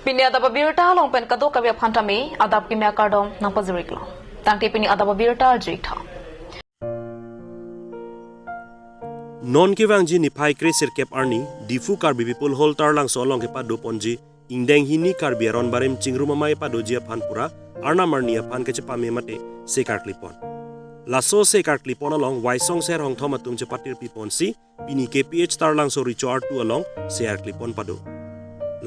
Pini adab birta long pen kado kavya phantame adab kimya kardom nang paziriklo. Tangti pini adab birta jikha. Non kivangji ni pai kresir kep arni difu karbi people hol tarlang solong ke padu ponji indeng hini karbi aron barim cingru mamai padu jia phanpura arna marnia phan ke chepame mate sekar klipon laso sekar klipon along waisong ser hong thoma tum chepatir pipon si pini kph tarlang so richo r2 along ser klipon padu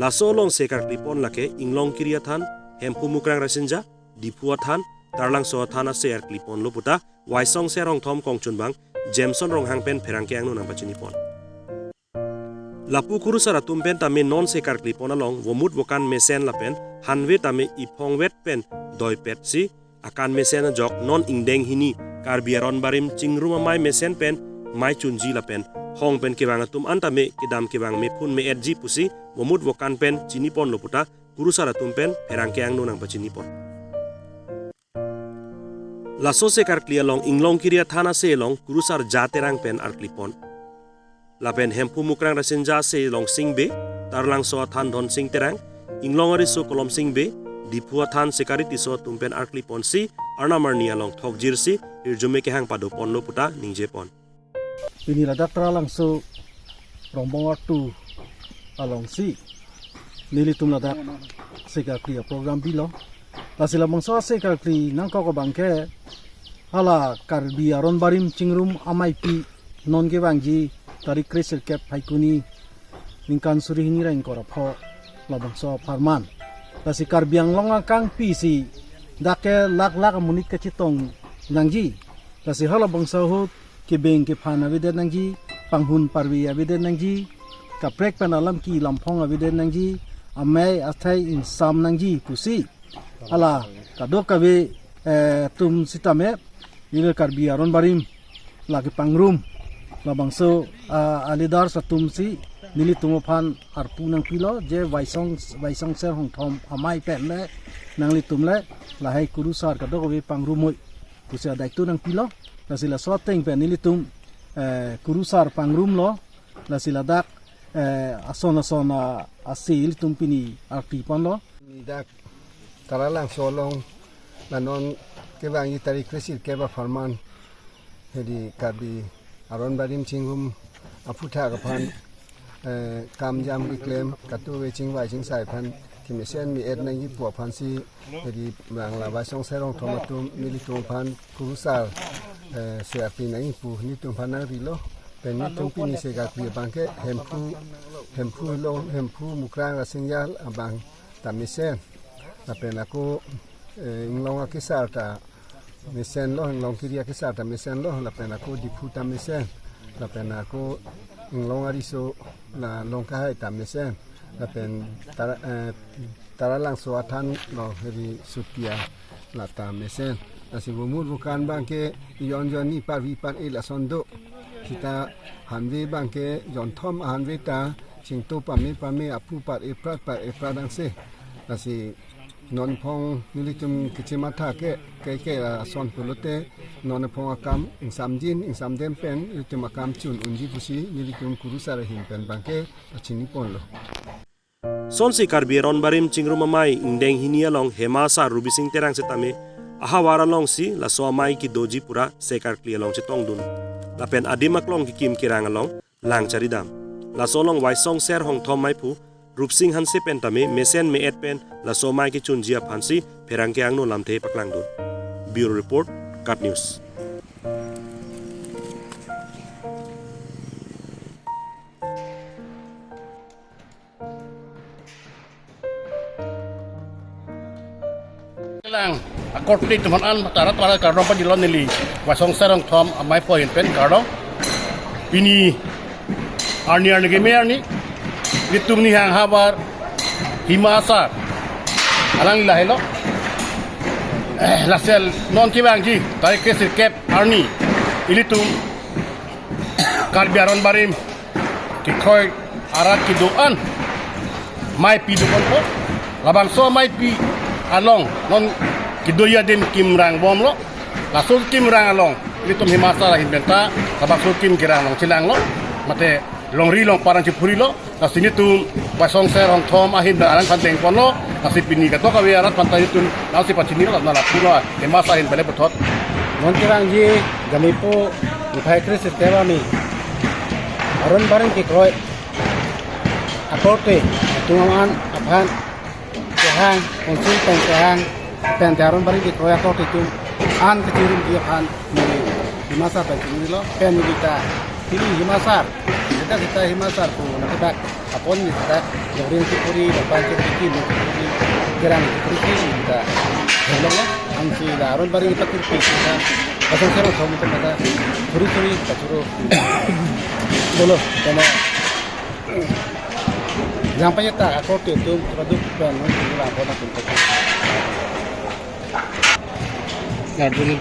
laso along sekar klipon lake inglong kiria than hempu mukrang rasinja dipua than tarlang so thana ser klipon loputa waisong ser hong thom kongchunbang Jameson rong hangpen perang ke angno nang pachinipon. Lapu kuru sara tumpen tame non sekar klipon along womut wokan mesen lapen hanwe tame ipong wet pen doi pet si akan mesen jok non ingdeng hini karbiaron barim cingru mai mesen pen mai chunji lapen hong pen kewang tum antame kedam kewang me pun me edji pusi womut wokan pen chinipon loputa kuru sara tumpen perang ke angno nang pachinipon. Laso sekar klia long inglong kiria thana se long kurusar jaterang pen arklipon. Lapen hempu mukrang rasinja se long singbe, tarlang so than don sing terang, inglong ari so kolom singbe, dipua than sekariti so tumpen arklipon si, arnamarnia long thok jirsi, irjume ke hang pado pon lo puta ningje pon. Ini ladak teralang so rombong waktu along si, nili tum ladak sekar klia program bilo. Lasila mangsa sekar kli nang kau bangke hala karbi aron barim cingrum amai pi non ke bangji tarik kresir kep haikuni ningkan suri hini rain kora pho la bangsa farman lasi karbi ang longa kang pi si dake lak munit ke chitong nangji lasi hala bangsa hut ke beng ke phana bide nangji panghun parwi abide nangji kaprek penalam ki lampong abide nangji amai athai insam nangji pusi ala kadok kabe tum sitame ile karbi aron barim lagi pangrum labangso alidar satum si nili tumophan arpu nang pilo je waisong ser hong thom amai pen le nang li tumle lahai kurusar kadok kabe pangrum moi pusia daiktu nang pilo lasila soteng pen nili tum kurusar pangrum lo lasila dak asona asil tumpini arti pon lo dak taralang solong nanon kebang itari kresir keba farman hedi kabi aron barim cingum aputa kapan kam jam iklem katu we cingwai cingsai pan kimesen mi ed nangi pu pan si hedi bangla basong serong tomatum militum pan kurusal siapi nangi pu ni tum pan rilo pen ni tum pini sega kri bangke hempu mukrang rasingyal abang tamisen tapi aku inglong akisar ta mesen lo inglong kiri akisar ta mesen lo tapi aku diputa mesen tapi aku inglong ariso na long kahai ta mesen tapi tara lang suatan lo heri sutia la ta mesen nasi bumur bukan bangke yon ni parvi par ila sondo kita hanwe bangke jon thom hanwe ta singto pame apu par eprat dang se nasi non pong nilitum kecemata ke son pulote non pong akam insam dem pen nilitum akam chun unji pusi nilitum kurusar himpen bangke achini pon lo Son si karbiaron barim cingru mamai indeng hini along hemasa rubising terang setame ahawara long si la so mai ki doji pura sekar kli along chetong dun lapen adimak long ki kim kirang along lang charidam la so long waisong ser hong thom mai pu Rupsing hanse pentame mesen me et pen la somai ki chunjia phansi perang ke angno lamthe paklang dun Bureau Report Cut News lang akor pili tumanan tarat para kardong padilon nili wasong sarong thom amai point pen kardong pini arni litum ni hang habar himasa alang lahelo lasel non kibangji tarik kesir kep arni ilitum karbiaron barim kikoi arat kiduan mai pi duan po labang so mai pi along non kidoya dem kimrang bom lo lasul kimrang along ilitum himasa lahin benta labang sul kim kirang long silang lo mate long ri long parang cipuri lo kasi ni tu wasong ser hong thom ahin da alang panteng pon lo kasi pini ka to ka wi arat pantai tu nasi pachini lo na la pura ema sahin bale pothot non kirang ji gamipo nipai kris tewa mi aron bareng ki kroi akote tungaman aphan Tuhan konsul Tuhan dan aron bareng ki kroi akote tu an kecirum dia kan di masa pachini lo pen kita ini himasar kita himasar tu nak apon ni kita jorin puri depan kita ni kirang puri kita hello ansi daron bari kita puri kita pasang sero kamu kita puri kacuro bolo kena sampai ta aku tu produk dan kita apa nak kita ya dulu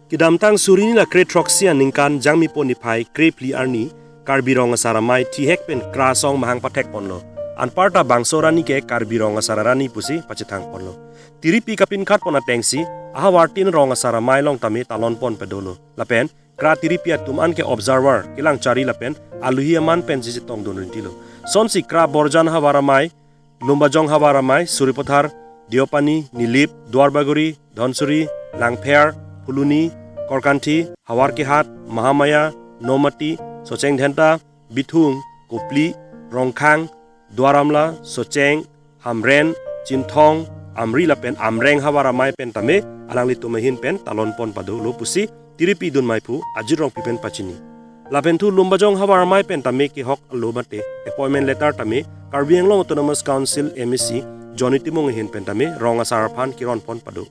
Kidamtang surini la kre troxian ningkan jangmi pon nipai kre pli arni karbirong saramai tihek pen krasong mahang patek ponlo anparta bangsorani ke karbirong sararani pusi pachetang ponlo tiripi kapin khat pona tengsi aha wartin rong saramai long tame talon pon pedolo lapen kra tiripi atum an ke observer kilang chari lapen aluhi man pen ji tong don tilo sonsi kra borjan hawaramai lumbajong hawaramai suripothar diopani nilip dwarbaguri dhonsuri langpher Puluni, Korkanti, Hawarkihat, Mahamaya, Nomati, Socheng Dhenta, Bithung, Kopli, Rongkhang, Dwaramla, Socheng, Hamren, Chinthong, Amri lapen Amreng Hawaramai pen tame alang litumahin pen talon pon pado lopusi tiripi dun maipu ajirong pipen pachini. Lapen tu lumbajong Hawaramai pen tame ki hok lomate appointment letter tame Karbi Anglong Autonomous Council MEC Johnny Timong hin pen tame rong asaraphan kiron pon pado.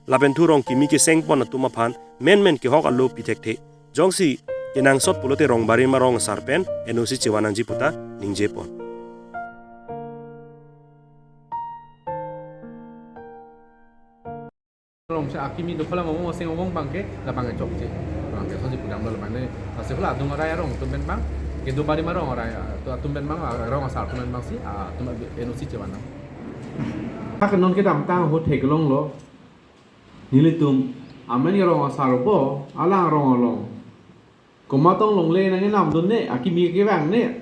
Lapen tu rong kimi ki seng pon atuma phan men ki hok allo pitek the jongsi kinang sot pulote rong bari ma rong sarpen enosi chiwanang ji puta ningje pon rong sa akimi do phala mo seng omong bangke la bangke chok je bangke so ji pudam lo mane sa se phala dung ara rong tumben bang ke do bari ma rong ara to tumben bang rong asar tumben bang si tum enosi chiwanang Akan non kita tang ho thek long lo nilitum ameni rong asar po alang rong long komatong long le nang nam don ne akimi ke bang ne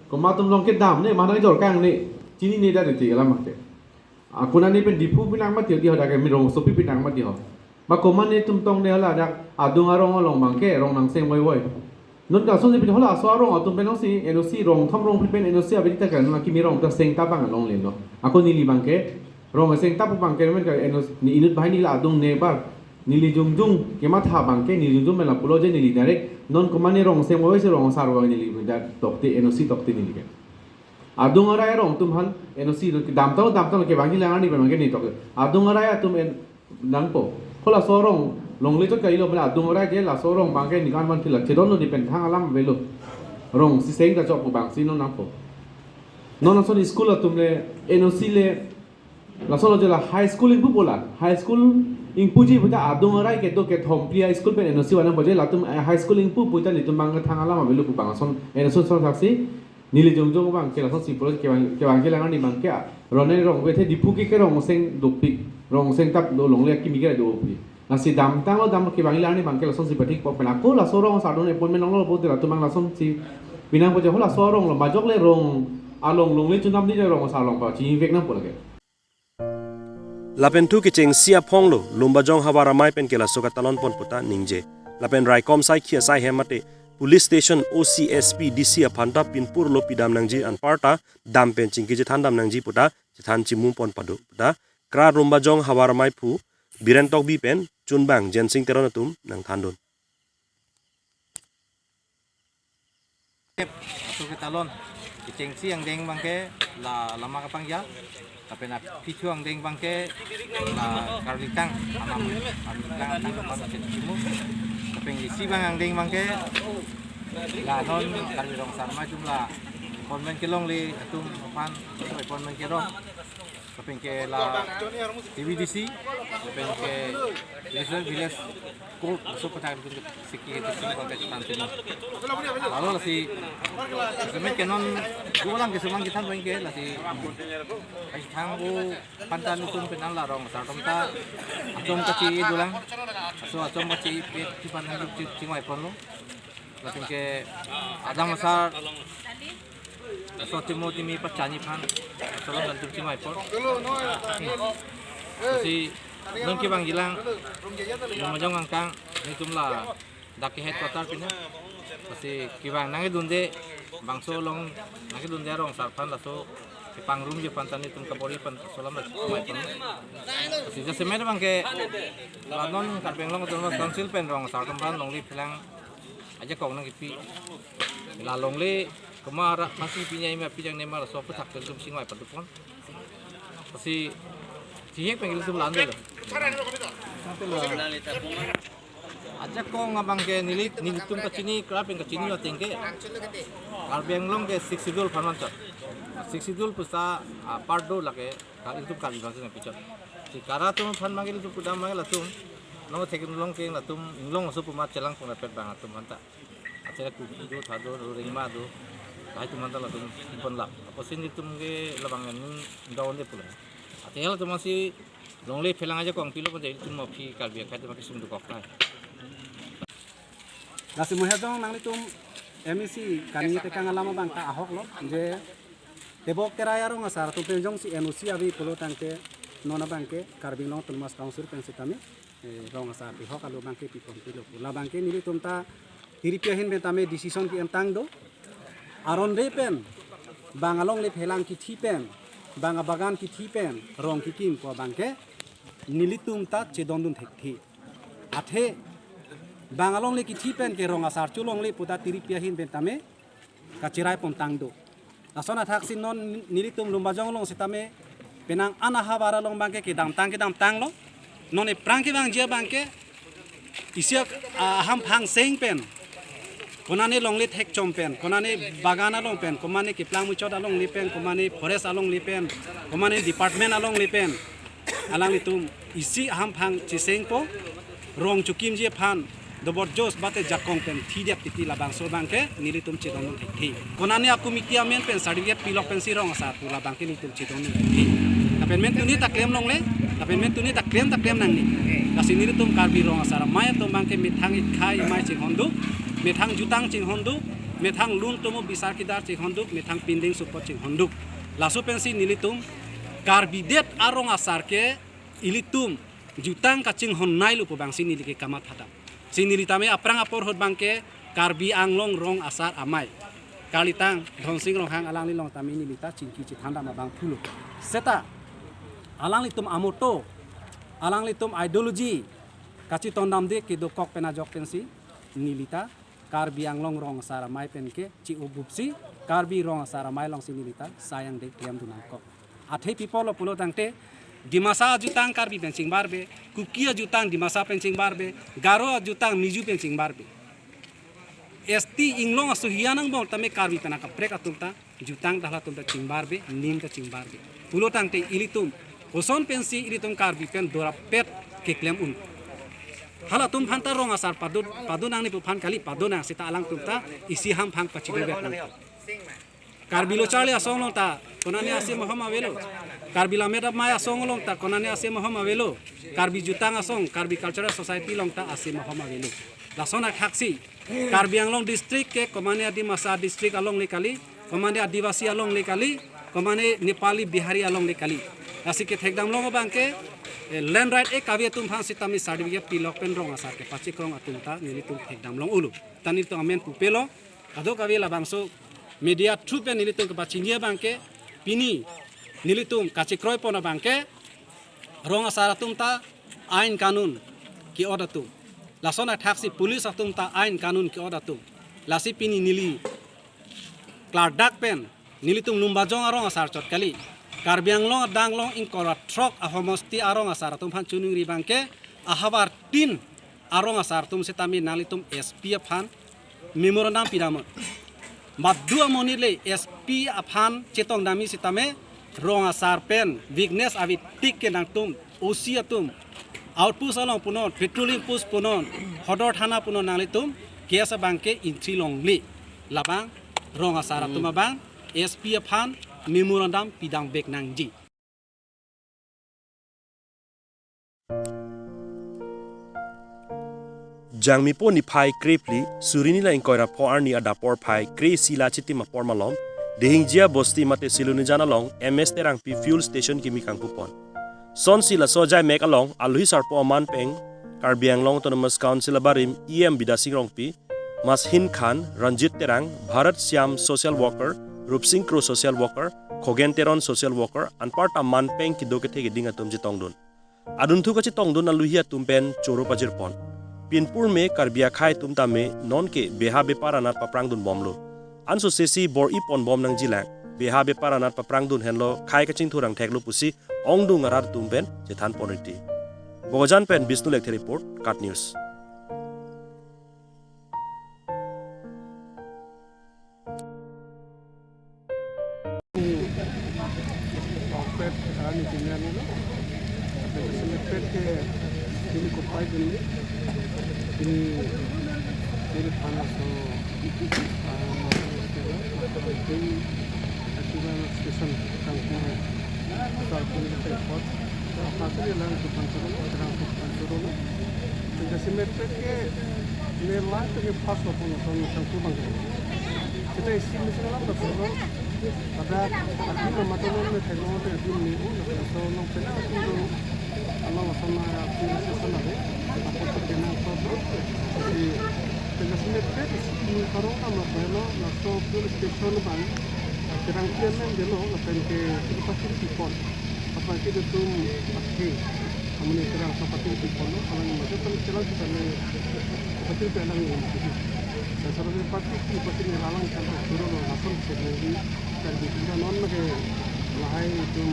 komatong long ke dam ne mana jor kang ne chini ne da ti ala makte akuna ni pen dipu pinang ma ti di hoda ke mi rong sopi pinang ma ti ho ma koman ne tum tong ne ala dak adung arong long bangke rong nang seng woi woi non ka son ni pin hola so rong atum pen si enosi rong thom rong pen enosi abita kan akimi rong ta seng ta bang long le no ako ni li bangke rong seng tapu bangke men ka enos ni inut bahini la adung nebar nili jungjung kemat ha bangke ni jungjung mela pulo je nili direct non komani rong seng woi se rong sar woi nili da tokti enosi tokti nili ke adung ara rong tum han enosi dam taw ke bangi la ani bangke ni tok adung ara tum en nangpo khola so rong long le to kai lo bla adung ara ke la so rong bangke ni kan man thila chedon no depend thang alam velo rong si seng ka chok bang si no nangpo non so school tum le enosi le la solo je la high school in bola high school in puji buta adung arai ke to ke thomplia school pe enosi wana boje la tum high school in pu puta ni tum bang thangala ma belu bang son enoson son saksi nili jongjong bang ke la son sipolo ke bang ke la ni bang ke rone rong we the dipu ke rong seng dopi rong seng tap do long le ki mi ke do pi nasi dam tang lo dam ke bang la ni bang ke la son sipatik po pela ko la so rong sa do ne pon men long lo bo de la tum bang la son si binang boje hola so rong lo majok le rong along long le chunam ni rong sa long pa chi vek na po la ke Lapen tu kicheng sia phonglo lumbajong hawaramai pen kela soka talon pon puta ningje lapen raikom sai khia sai hemate police station OCSP DC aphanta pinpur lo pidam nangji anparta dam pen chingki je thandam nangji puta than chimu pon padu puta kra lumbajong hawaramai phu birentok bi pen chunbang jensing teronatum nang thandon Atau ke talon kiceng siang deng bangke la lama kapang ya tapi nak picuang deng bangke la karlikang anam tang kapan cimu tapi isi bang deng bangke la non karlirong sarma jumlah konven kilong li atum pan konven kirong Tapi ke la TVDC, tapi ke National Village Court, so patah itu sikit itu konteks nanti. Lalu lah si sebenarnya kenon dua orang kesemang kita main ke lah si ay tanggu pantan itu penal lah rong sartom ta acom kecil dulu lang, so acom kecil di pantan itu cingwai pon lo, lah ke ada masa so timo timi pacani pan, so lang lantur cingwai pon. Si nong kibang gilang, lumajang angkang ni tumla daki headquarter pina, si kibang nangi dunde bangso long nangi dunde rong sarpan laso si pangrum je pantan itum kapori pan solam la cingwai pon. Si jase mer bang ke non karbeng long tumla council pen rong sarpan pan long li pilang aja kong nang ipi, la long li kemara masih pinya ima pijang nema laso petak tum cingwai pon tupon. Si Sihik pengen itu belanda loh. Aja kok ngabang ke nilitum ke sini, kerap yang ke sini lah tinggi. Karbeng long ke 60 dul panonton. 60 dul pusa pardo lah ke kali itu kali bahasa yang picot. Si kara tuh pan manggil itu kuda manggil lah tuh. Nong tekin long ke lah tuh long sup umat celang pun dapat banget tuh mantap. Acara kudu itu thado ring madu. Lah itu mantap lah tuh pun lah. Apa sini tuh ke labangan daun dia pula. Tinggal tu masih longley pelang aja kong kilo pun jadi tu mau pi kalbi kai tu makin sumber kok lah. Nasi muhedong nang litum emisi kani tekang alama bang ka ahok lo je tebok keraya rong asar tu penjong si NOC abi polo tangke nona bangke karbing long tulmas council pensi kami rong asar pi hok alu bangke pi kong kilo la bangke nili tumta diripiahin betame decision ki entang do aron repen bangalong le pelang ki thipen banga bagan ki thipen rong ki kim ko bangke nilitum ta chedondun thekthi athe bangalong le ki thipen ke rong asar chulong le puta tiripiahin bentame kachirai pontang do asona thaksin non nilitum lumbajong long sitame penang anaha baralong bangke ke dam tang lo none prangke bang je bangke isyak aham phang seng pen konane longle thek chompen konane bagana long pen komane kiplang muchot along lipen komane forest along lipen komane department along lipen alang litum isi aham phang chiseng po rong chukim je phan dobor jos bate jakong pen thidiap titi labang so bangke nilitum chidong thekthi konane akumiti amen pen certificate pilok pen sirong asa tu labang ke nilitum chidong thekthi tapen men tuni ta claim long le tapen men tuni ta claim nang ni kasi nilitum karbi rong asa maya to bangke mithang ikhai mai chi hondu methang jutang ching honduk methang lun tomo bisar kidar ching honduk methang pinding support ching honduk laso pensi nilitum karbidet arong asar ke ilitum jutang kaching honnai lupo bang sini like kamat hata sini litame aprang apor hot bangke karbi anglong rong asar amai kalitang dhonsing rong hang alang lilong tami nilita chingki chithanda ma bang thulo seta alang litum amoto alang litum ideology kachi tondam de ke do kok pena jok pensi nilita karbi anglong rong sara mai penke ci ubupsi karbi rong sara mai long sinilita sayang de tiam dunangko athe people lo pulo tangte dimasa jutang karbi pencing barbe kukia jutang dimasa pencing barbe garo jutang miju pencing barbe esti inglong suhianang bol tame karbi penaka prek atumta jutang dahla tumta cing barbe nim ta cing barbe pulo tangte ilitum oson pensi ilitum karbi pen dora pet ke klem un hala tum phanta rong asar padunang ni phan kali padunang sita alang tumta isi ham phang pachido bet nang karbilo chale asong long ta konani ase mohama velo karbila meda maya asong long ta konani ase mohama velo karbi jutang asong karbi cultural society long ta ase mohama velo lasona khaksi karbi anglong district ke komane adi masa district along le kali komane adivasi along le kali komane nepali bihari along le kali asi ke thekdam long bangke land right kavia tum phang sitami certificate pilok pen rong asar ke pachi krong atumta nili tum thekdam long ulu tani to amen pupelo ado kavia labangso media through pen nili tum ke pachi ngia bangke pini nili tum kachi kroi pona bangke rong asar atumta ain kanun ki order tu lasona taxi police atumta ain kanun ki order tu lasi pini nili klardak pen nili tum lumbajong arong asar chot kali karbianglong danglong ingkora trok ahomosti arong asar tum phan chunung ri bangke ahabar tin arong asar tum setami nalitum SP phan memorandum piramot maddu amonile SP aphan chetong dami sitame rong asar pen weakness avi tik ke nang tum usia tum output along punon petroleum push punon hodor thana punon nang litum gas bangke intri long li labang rong asar tum bang SP phan memorandum pidang bek nang ji Jangmi po ni pai krepli surini la inkoira po arni ada por pai kre sila chiti ma por malom dehingjia bosti mate siluni jana long MS terang pi fuel station kimi kang pupon son sila sojai mek along alui sar po man peng Karbiang Long Autonomous Council barim EM bidasing rong pi Mas Hin Khan Ranjit terang Bharat Syam social worker Rupsing Kro social worker Khogen Teron social worker anparta man peng ki doke thege dinga tumji tongdun adun thu kachi tongdun aluhia tumpen choro pajir pon Pinpur में करबिया खाई तुमता में नॉन के बेहा बेपार अनार पप्रांग दुन बॉम्लो अनसो सेसी बोर इपन बॉम नंग जिलांग बेहा बेपार अनार पप्रांग दुन हेनलो खाई कचिंग थुरंग ठेगलो पुसी ओंग दुंग अरार तुमपेन जेथान पोनिटी बोगजान पेन बिष्णु लेखते रिपोर्ट काट news Ini panas so station kampung kampung airport apa tu dia lang tuan turun orang tuan turun jadi simetrik ke memang tu ke pas apa pun kampung bangga kita isi mesti lah betul ada aku mematukan teknologi di ni so nak pernah tu Allah sama aku sana aku terkenal so jadi simetrik ini kalau kamu pernah nak so police station bang kerangkian yang dulu lepas ke kita sipon apa kita tu pakai kamu ni kerang seperti sipon kalau ni macam tu kerang kita ni seperti kerang ni saya selalu pakai seperti ni lalang sampai turun langsung sendiri dan kita non ke lahai itu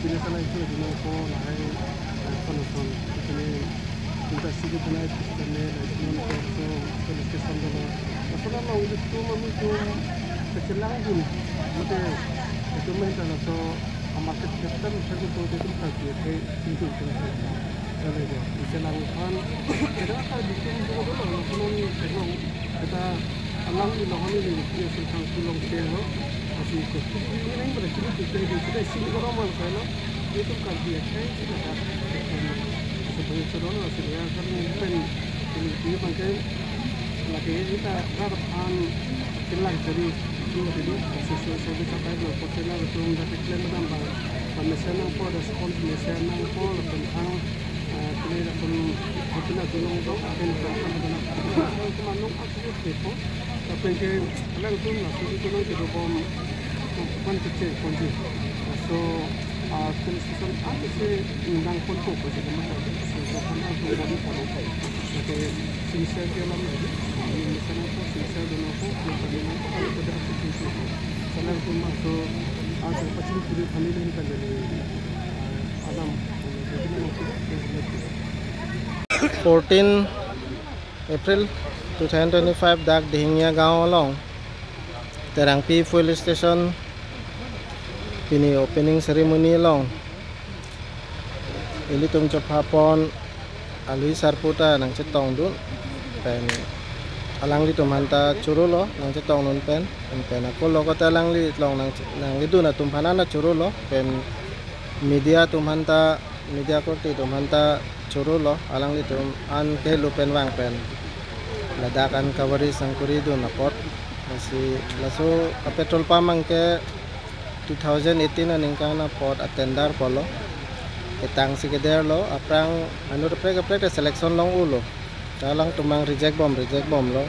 bila salah itu dulu ko lahai konon ini kita sih kita ni kita ni so police station dulu masalah mau itu mamu tu kecelakaan ini, mungkin itu mungkin so market kita mungkin itu itu terjadi itu jadi kecelakaan kita akan bikin dulu langsung kita alam di lawan ini dia sedang pulang sewa masih ikut ini berarti kita sini orang mana kalau itu kan dia kita sebagai saudara saya akan mungkin ini pakai lagi kita harapan kelang jadi jadi sesuatu sampai dua persen itu sudah diklaim tambah pemisahan pun respon pemisahan pun tentang kira pun kita tolong dong akan kita kemana aku itu tapi ke kelang tu lah jadi tolong kita pun kecil kunci so konsisten ada sih undang pun tu jadi macam so kan aku jadi kalau jadi sincere dalam ini misalnya pun sincere dalam apa yang terlihat kalau tidak sincere kalau tu masuk ada pasti kita kami ini kan jadi alam 14 April 2025 dak dihingnya gaon long terangpi fuel station ini opening ceremony long ini tum hapon alui sarputa nang cetong dun pen alang li tum hanta curulo nang cetong nun pen aku lo kota alang li long nang itu na tum hanana curulo pen media tum hanta media korti tum hanta curulo alang li tum an ke lu pen wang pen ladakan kawari sangkuri dun napot masih lasu petrol pamang ke 2018 na ningkang na pot attendar polo ketang si keder lo aprang anu prek selection long ulo talang tumang reject bomb lo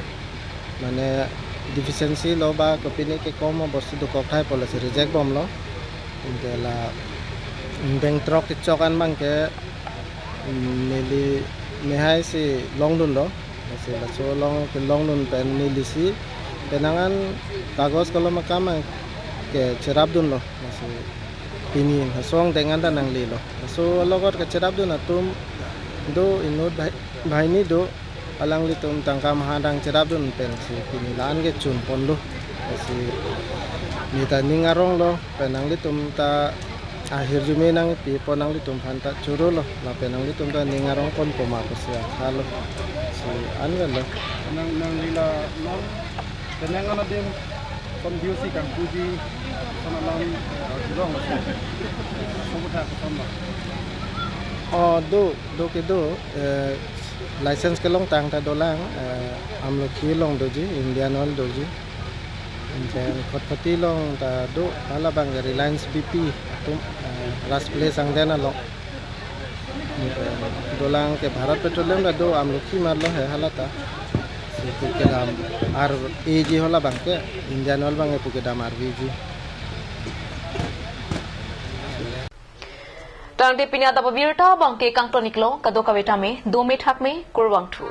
mane deficiency lo ba kopini ke komo bostu do kokai polo si reject bomb lo indela beng trok ticokan mang ke nili mehai si long dun lo si la so long dun pen nili si penangan kagos kalau makamang ke cerap dun lo masih pinin hasong dengan danang lilo so logot ke cerap dun atum do inut bahai ni do alang litum tangka mahadang cerap dun pen si pinilan ke chun pon lo masih Nita ningarong lo penang litum ta akhir jume nang pi ponang litum phanta churu lo la penang litum ta ningarong pon poma kusya halo si anwen lo nang lila non tenang ana dim kondiusi kan puji sama lang julong semudah kesana oh do ke do license ke long tang ta dolang amlo ki long doji indian oil doji Then khotpati long ta do hala bang Reliance BP tum last place ang dena lo dolang ke Bharat Petroleum da do amlo ki mar lo hai halata situ ke dam ar AG hola bang ke Indian Oil bang etu ke dam RVG Tang ti pini adab birta bangke kang toniklo kado kawetame 2 me thak me kurwang thu